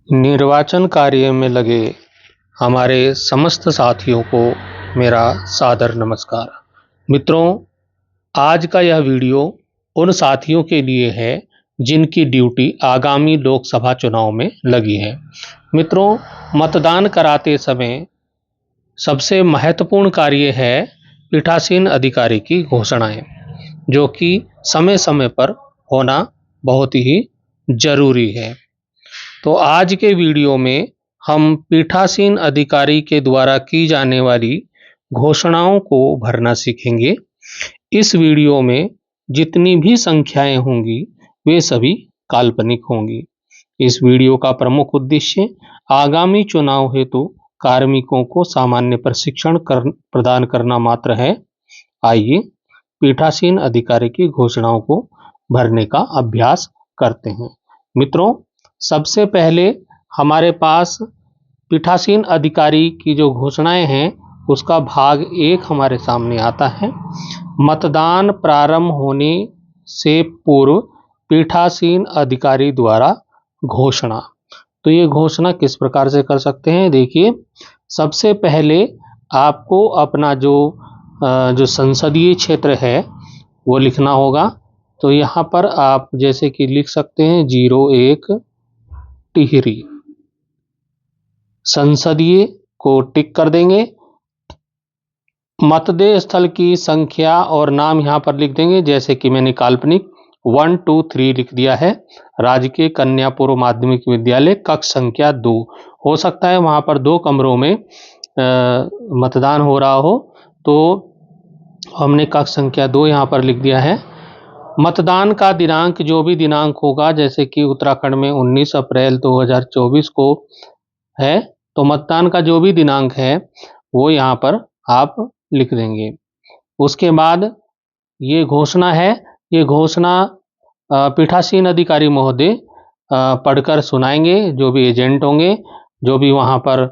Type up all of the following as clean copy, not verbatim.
निर्वाचन कार्य में लगे हमारे समस्त साथियों को मेरा सादर नमस्कार। मित्रों, आज का यह वीडियो उन साथियों के लिए है जिनकी ड्यूटी आगामी लोकसभा चुनाव में लगी है। मित्रों, मतदान कराते समय सबसे महत्वपूर्ण कार्य है पीठासीन अधिकारी की घोषणाएं, जो कि समय समय पर होना बहुत ही जरूरी है। तो आज के वीडियो में हम पीठासीन अधिकारी के द्वारा की जाने वाली घोषणाओं को भरना सीखेंगे। इस वीडियो में जितनी भी संख्याएं होंगी वे सभी काल्पनिक होंगी। इस वीडियो का प्रमुख उद्देश्य आगामी चुनाव हेतु कार्मिकों को सामान्य प्रशिक्षण प्रदान करना मात्र है। आइए पीठासीन अधिकारी की घोषणाओं को भरने का अभ्यास करते हैं। मित्रों, सबसे पहले हमारे पास पीठासीन अधिकारी की जो घोषणाएं हैं उसका भाग 1 हमारे सामने आता है। मतदान प्रारंभ होने से पूर्व पीठासीन अधिकारी द्वारा घोषणा। तो ये घोषणा किस प्रकार से कर सकते हैं? देखिए, सबसे पहले आपको अपना जो संसदीय क्षेत्र है वो लिखना होगा। तो यहाँ पर आप जैसे कि लिख सकते हैं 01 टिहरी। संसदीय को टिक कर देंगे। मतदेय स्थल की संख्या और नाम यहाँ पर लिख देंगे, जैसे कि मैंने काल्पनिक 1 2 3 लिख दिया है। राजकीय कन्या पूर्व माध्यमिक विद्यालय, कक्ष संख्या 2। हो सकता है वहाँ पर 2 कमरों में मतदान हो रहा हो, तो हमने कक्ष संख्या 2 यहाँ पर लिख दिया है। मतदान का दिनांक जो भी दिनांक होगा, जैसे कि उत्तराखंड में 19 अप्रैल 2024 को है, तो मतदान का जो भी दिनांक है वो यहाँ पर आप लिख देंगे। उसके बाद ये घोषणा है, ये घोषणा पीठासीन अधिकारी महोदय पढ़कर सुनाएंगे। जो भी एजेंट होंगे, जो भी वहाँ पर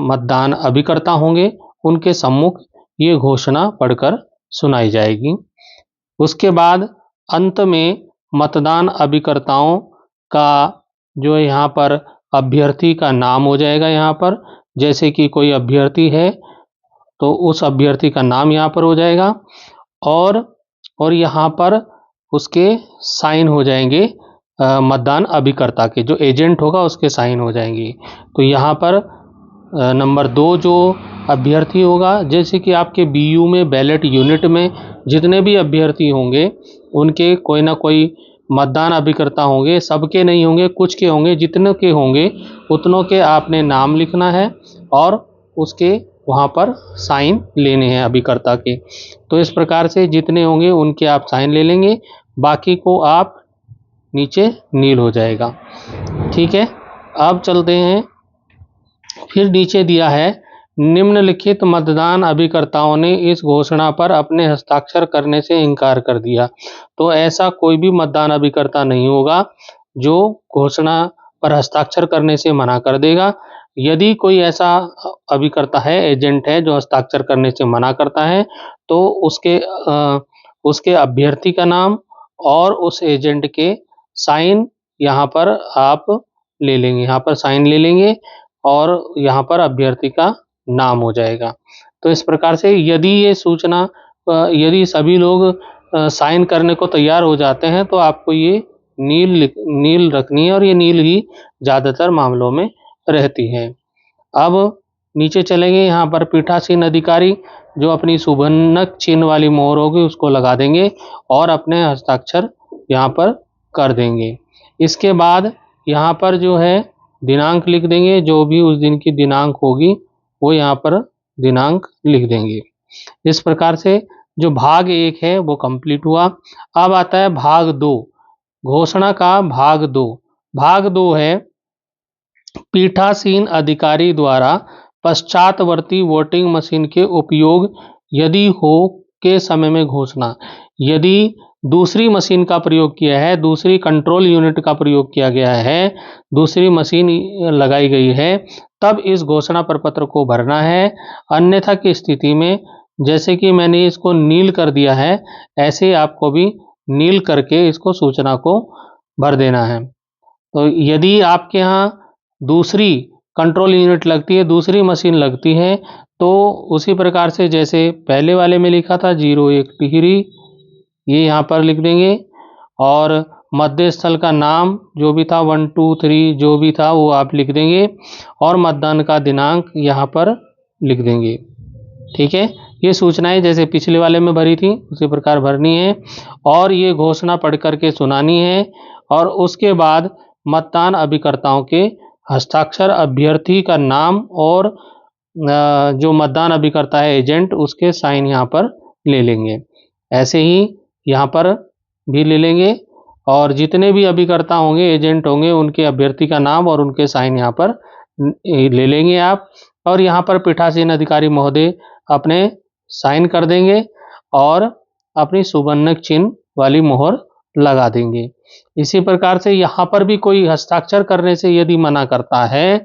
मतदान अभिकर्ता होंगे, उनके सम्मुख ये घोषणा पढ़कर सुनाई जाएगी। उसके बाद अंत में मतदान अभिकर्ताओं का जो यहाँ पर अभ्यर्थी का नाम हो जाएगा। यहाँ पर जैसे कि कोई अभ्यर्थी है तो उस अभ्यर्थी का नाम यहाँ पर हो जाएगा, और यहाँ पर उसके साइन हो जाएंगे। मतदान अभिकर्ता के जो एजेंट होगा उसके साइन हो जाएंगे। तो यहाँ पर नंबर 2 जो अभ्यर्थी होगा, जैसे कि आपके बीयू में बैलेट यूनिट में जितने भी अभ्यर्थी होंगे उनके कोई ना कोई मतदान अभिकर्ता होंगे। सबके नहीं होंगे, कुछ के होंगे। जितने के होंगे उतनों के आपने नाम लिखना है और उसके वहाँ पर साइन लेने हैं अभिकर्ता के। तो इस प्रकार से जितने होंगे उनके आप साइन ले लेंगे, बाकी को आप नीचे नील हो जाएगा। ठीक है, अब चलते हैं। फिर नीचे दिया है, निम्नलिखित मतदान अभिकर्ताओं ने इस घोषणा पर अपने हस्ताक्षर करने से इनकार कर दिया। तो ऐसा कोई भी मतदान अभिकर्ता नहीं होगा जो घोषणा पर हस्ताक्षर करने से मना कर देगा। यदि कोई ऐसा अभिकर्ता है, एजेंट है, जो हस्ताक्षर करने से मना करता है, तो उसके अभ्यर्थी का नाम और उस एजेंट के साइन यहाँ पर आप ले लेंगे। यहाँ पर साइन ले लेंगे और यहाँ पर अभ्यर्थी का नाम हो जाएगा। तो इस प्रकार से यदि ये सूचना यदि सभी लोग साइन करने को तैयार हो जाते हैं तो आपको ये नील रखनी है, और ये नील ही ज़्यादातर मामलों में रहती है। अब नीचे चलेंगे। यहाँ पर पीठासीन अधिकारी जो अपनी सुबन्नक चिन्ह वाली मोहर होगी उसको लगा देंगे और अपने हस्ताक्षर यहाँ पर कर देंगे। इसके बाद यहाँ पर जो है दिनांक लिख देंगे। जो भी उस दिन की दिनांक होगी वो यहाँ पर दिनांक लिख देंगे। इस प्रकार से जो भाग 1 है वो कंप्लीट हुआ। अब आता है भाग 2, घोषणा का भाग 2। भाग 2 है, पीठासीन अधिकारी द्वारा पश्चातवर्ती वोटिंग मशीन के उपयोग यदि हो के समय में घोषणा। यदि दूसरी मशीन का प्रयोग किया है, दूसरी कंट्रोल यूनिट का प्रयोग किया गया है, दूसरी मशीन लगाई गई है, तब इस घोषणा प्रपत्र को भरना है। अन्यथा की स्थिति में, जैसे कि मैंने इसको नील कर दिया है, ऐसे आपको भी नील करके इसको सूचना को भर देना है। तो यदि आपके यहाँ दूसरी कंट्रोल यूनिट लगती है, दूसरी मशीन लगती है, तो उसी प्रकार से जैसे पहले वाले में लिखा था 01 टिहरी, ये यहाँ पर लिख देंगे। और मध्य स्थल का नाम जो भी था 1 2 3 जो भी था वो आप लिख देंगे और मतदान का दिनांक यहाँ पर लिख देंगे। ठीक है, ये सूचनाएं जैसे पिछले वाले में भरी थी उसी प्रकार भरनी है और ये घोषणा पढ़ करके सुनानी है। और उसके बाद मतदान अभिकर्ताओं के हस्ताक्षर, अभ्यर्थी का नाम और जो मतदान अभिकर्ता है एजेंट, उसके साइन यहाँ पर ले लेंगे। ऐसे ही यहाँ पर भी ले लेंगे और जितने भी अभिकर्ता होंगे, एजेंट होंगे, उनके अभ्यर्थी का नाम और उनके साइन यहाँ पर ले लेंगे आप। और यहाँ पर पीठासीन अधिकारी महोदय अपने साइन कर देंगे और अपनी सुबन्नक चिन्ह वाली मोहर लगा देंगे। इसी प्रकार से यहाँ पर भी कोई हस्ताक्षर करने से यदि मना करता है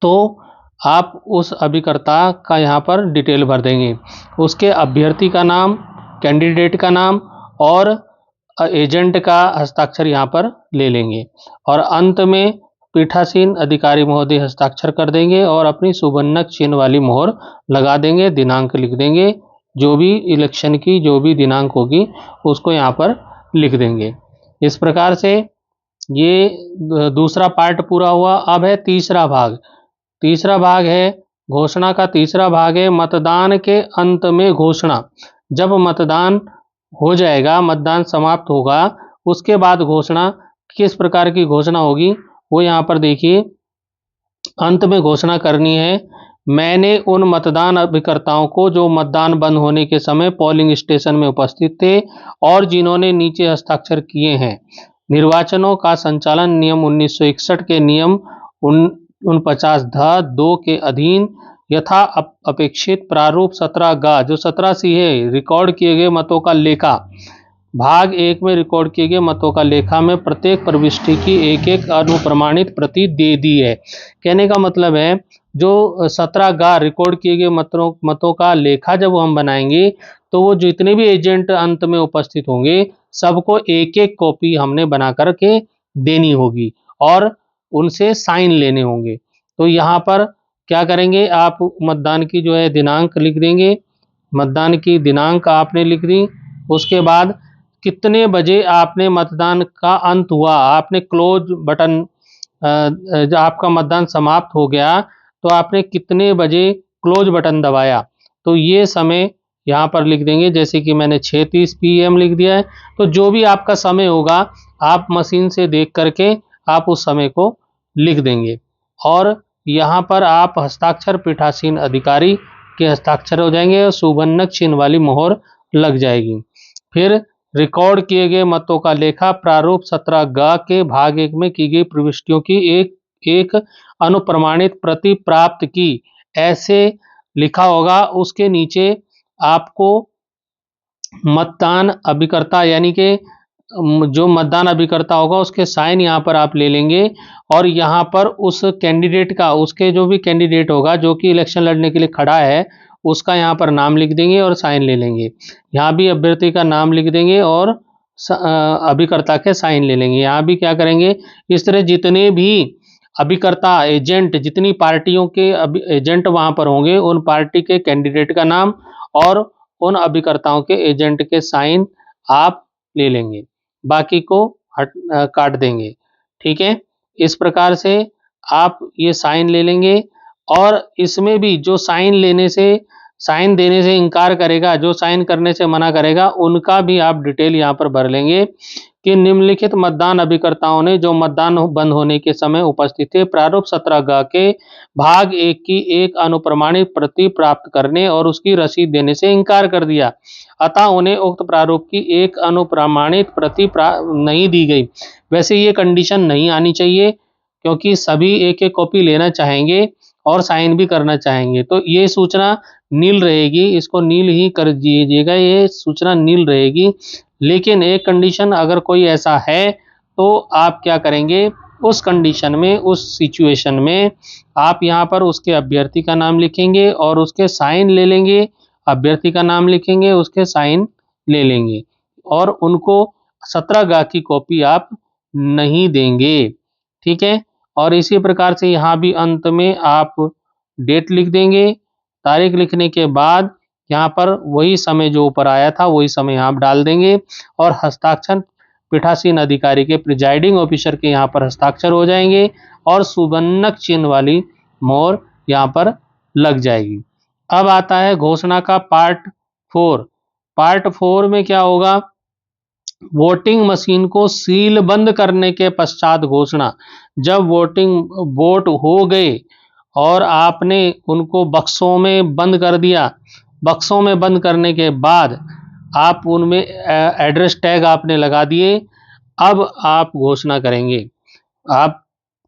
तो आप उस अभिकर्ता का यहाँ पर डिटेल भर देंगे, उसके अभ्यर्थी का नाम, कैंडिडेट का नाम और एजेंट का हस्ताक्षर यहाँ पर ले लेंगे। और अंत में पीठासीन अधिकारी महोदय हस्ताक्षर कर देंगे और अपनी सुबन्नक चिन्ह वाली मोहर लगा देंगे, दिनांक लिख देंगे, जो भी इलेक्शन की जो भी दिनांक होगी उसको यहाँ पर लिख देंगे। इस प्रकार से ये दूसरा पार्ट पूरा हुआ। अब है तीसरा भाग। तीसरा भाग है घोषणा का, तीसरा भाग है मतदान के अंत में घोषणा। जब मतदान हो जाएगा, मतदान समाप्त होगा, उसके बाद घोषणा, किस प्रकार की घोषणा होगी वो यहाँ पर देखिए। अंत में घोषणा करनी है, मैंने उन मतदान अभिकर्ताओं को जो मतदान बंद होने के समय पोलिंग स्टेशन में उपस्थित थे और जिन्होंने नीचे हस्ताक्षर किए हैं, निर्वाचनों का संचालन नियम 1961 के नियम 49(2) के अधीन यथा अपेक्षित प्रारूप 17(ग), जो 17C है, रिकॉर्ड किए गए मतों का लेखा, भाग 1 में रिकॉर्ड किए गए मतों का लेखा में प्रत्येक प्रविष्टि की एक एक अनुप्रमाणित प्रति दे दी है। कहने का मतलब है जो 17(ग) रिकॉर्ड किए गए मतों का लेखा जब हम बनाएंगे तो वो जितने भी एजेंट अंत में उपस्थित होंगे सबको एक एक कॉपी हमने बना करके देनी होगी और उनसे साइन लेने होंगे। तो यहाँ पर क्या करेंगे, आप मतदान की जो है दिनांक लिख देंगे, मतदान की दिनांक आपने लिख दी, उसके बाद कितने बजे आपने मतदान का अंत हुआ, आपने क्लोज बटन, जब आपका मतदान समाप्त हो गया तो आपने कितने बजे क्लोज बटन दबाया, तो ये समय यहाँ पर लिख देंगे। जैसे कि मैंने 6:30 PM लिख दिया है, तो जो भी आपका समय होगा आप मशीन से देख करके आप उस समय को लिख देंगे। और यहाँ पर आप हस्ताक्षर पीठासीन अधिकारी के हस्ताक्षर हो जाएंगे और सुबन्नक चिन्ह वाली मोहर लग जाएगी। फिर रिकॉर्ड किए गए मतों का लेखा प्रारूप 17(ग) के भाग 1 में की गई प्रविष्टियों की एक अनुप्रमाणित प्रति प्राप्त की, ऐसे लिखा होगा। उसके नीचे आपको मतदान अभिकर्ता यानी कि जो मतदान अभिकर्ता होगा उसके साइन यहाँ पर आप ले लेंगे और यहाँ पर उस कैंडिडेट का, उसके जो भी कैंडिडेट होगा जो कि इलेक्शन लड़ने के लिए खड़ा है, उसका यहाँ पर नाम लिख देंगे और साइन ले लेंगे। यहाँ भी अभ्यर्थी का नाम लिख देंगे और अभिकर्ता के साइन ले लेंगे। यहाँ भी क्या करेंगे, इस तरह जितने भी अभिकर्ता, एजेंट, जितनी पार्टियों के एजेंट वहाँ पर होंगे उन पार्टी के कैंडिडेट का नाम और उन अभिकर्ताओं के एजेंट के साइन आप ले लेंगे, बाकी को काट देंगे। ठीक है, इस प्रकार से आप ये साइन ले लेंगे। और इसमें भी जो साइन देने से इनकार करेगा, जो साइन करने से मना करेगा, उनका भी आप डिटेल यहाँ पर भर लेंगे कि निम्नलिखित मतदान अभिकर्ताओं ने जो मतदान बंद होने के समय उपस्थित थे प्रारूप 17(ग) के भाग 1 की एक अनुप्रमाणित प्रति प्राप्त करने और उसकी रसीद देने से इनकार कर दिया, अतः उन्हें उक्त प्रारूप की एक अनुप्रमाणित प्रति नहीं दी गई। वैसे ये कंडीशन नहीं आनी चाहिए क्योंकि सभी एक एक कॉपी लेना चाहेंगे और साइन भी करना चाहेंगे, तो ये सूचना नील रहेगी, इसको नील ही कर दीजिएगा, ये सूचना नील रहेगी। लेकिन एक कंडीशन, अगर कोई ऐसा है तो आप क्या करेंगे, उस कंडीशन में, उस सिचुएशन में आप यहाँ पर उसके अभ्यर्थी का नाम लिखेंगे और उसके साइन ले लेंगे, अभ्यर्थी का नाम लिखेंगे, उसके साइन ले लेंगे और उनको 17(ग) की कॉपी आप नहीं देंगे। ठीक है, और इसी प्रकार से यहाँ भी अंत में आप डेट लिख देंगे। तारीख लिखने के बाद यहाँ पर वही समय जो ऊपर आया था वही समय आप डाल देंगे और हस्ताक्षर पीठासीन अधिकारी के प्रिजाइडिंग ऑफिसर के यहाँ पर हस्ताक्षर हो जाएंगे और सुबन्नक चिन्ह वाली मोहर यहाँ पर लग जाएगी। अब आता है घोषणा का पार्ट 4। पार्ट 4 में क्या होगा, वोटिंग मशीन को सील बंद करने के पश्चात घोषणा। जब वोट हो गए और आपने उनको बक्सों में बंद कर दिया, बक्सों में बंद करने के बाद आप उनमें एड्रेस टैग आपने लगा दिए, अब आप घोषणा करेंगे। आप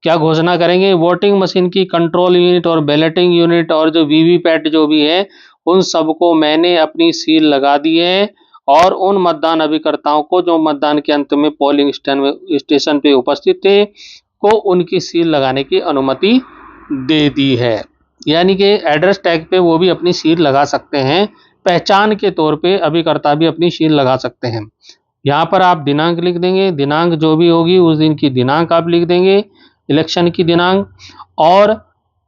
क्या घोषणा करेंगे, वोटिंग मशीन की कंट्रोल यूनिट और बैलेटिंग यूनिट और जो वीवीपैट जो भी है उन सबको मैंने अपनी सील लगा दी है और उन मतदान अभिकर्ताओं को जो मतदान के अंत में पोलिंग स्टेशन पे उपस्थित थे को उनकी सील लगाने की अनुमति दे दी है। यानी कि एड्रेस टैग पे वो भी अपनी सील लगा सकते हैं, पहचान के तौर पे अभिकर्ता भी अपनी सील लगा सकते हैं। यहाँ पर आप दिनांक लिख देंगे, दिनांक जो भी होगी उस दिन की दिनांक आप लिख देंगे, इलेक्शन की दिनांक। और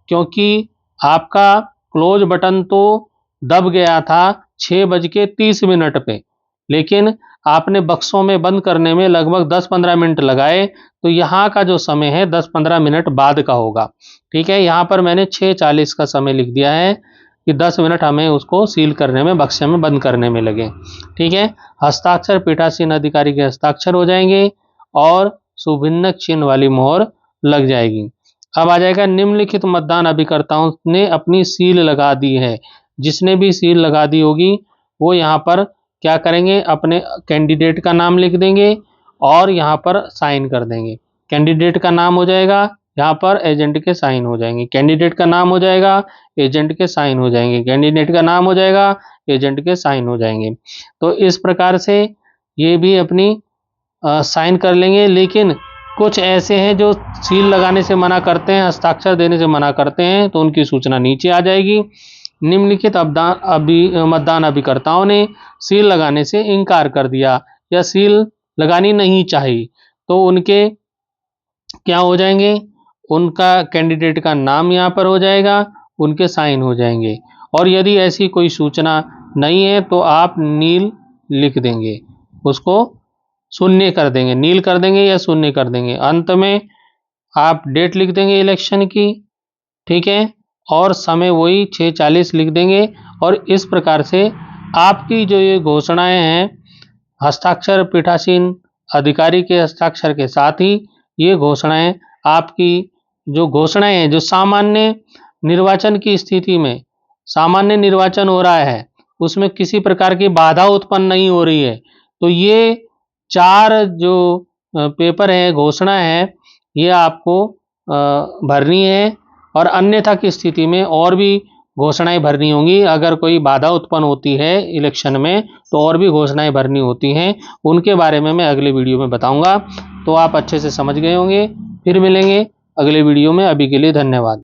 क्योंकि आपका क्लोज बटन तो दब गया था 6:30 पे, लेकिन आपने बक्सों में बंद करने में लगभग 10-15 मिनट लगाए, तो यहाँ का जो समय है 10-15 मिनट बाद का होगा। ठीक है, यहाँ पर मैंने 6:40 का समय लिख दिया है कि 10 मिनट हमें उसको सील करने में, बक्से में बंद करने में लगे। ठीक है, हस्ताक्षर पीठासीन अधिकारी के हस्ताक्षर हो जाएंगे और सुभिन्नक चिन्ह वाली मोहर लग जाएगी। अब आ जाएगा निम्नलिखित मतदान अभिकर्ताओं ने अपनी सील लगा दी है। जिसने भी सील लगा दी होगी वो यहाँ पर क्या करेंगे, अपने कैंडिडेट का नाम लिख देंगे और यहाँ पर साइन कर देंगे। कैंडिडेट का नाम हो जाएगा, यहाँ पर एजेंट के साइन हो जाएंगे। कैंडिडेट का नाम हो जाएगा, एजेंट के साइन हो जाएंगे। कैंडिडेट का नाम हो जाएगा, एजेंट के साइन हो जाएंगे। तो इस प्रकार से ये भी अपनी साइन कर लेंगे। लेकिन कुछ ऐसे हैं जो सील लगाने से मना करते हैं, हस्ताक्षर देने से मना करते हैं, तो उनकी सूचना नीचे आ जाएगी। निम्नलिखित मतदान अभिकर्ताओं ने सील लगाने से इनकार कर दिया या सील लगानी नहीं चाहिए, तो उनके क्या हो जाएंगे, उनका कैंडिडेट का नाम यहाँ पर हो जाएगा, उनके साइन हो जाएंगे। और यदि ऐसी कोई सूचना नहीं है तो आप नील लिख देंगे, उसको शून्य कर देंगे, नील कर देंगे या शून्य कर देंगे। अंत में आप डेट लिख देंगे इलेक्शन की, ठीक है, और समय वही 6:40 लिख देंगे। और इस प्रकार से आपकी जो ये घोषणाएं हैं हस्ताक्षर पीठासीन अधिकारी के हस्ताक्षर के साथ ही ये घोषणाएं, आपकी जो घोषणाएं हैं जो सामान्य निर्वाचन की स्थिति में, सामान्य निर्वाचन हो रहा है उसमें किसी प्रकार की बाधा उत्पन्न नहीं हो रही है, तो ये 4 जो पेपर है, घोषणा है, ये आपको भरनी है। और अन्यथा की स्थिति में और भी घोषणाएं भरनी होंगी। अगर कोई बाधा उत्पन्न होती है इलेक्शन में तो और भी घोषणाएं भरनी होती हैं, उनके बारे में मैं अगले वीडियो में बताऊंगा। तो आप अच्छे से समझ गए होंगे। फिर मिलेंगे अगले वीडियो में। अभी के लिए धन्यवाद।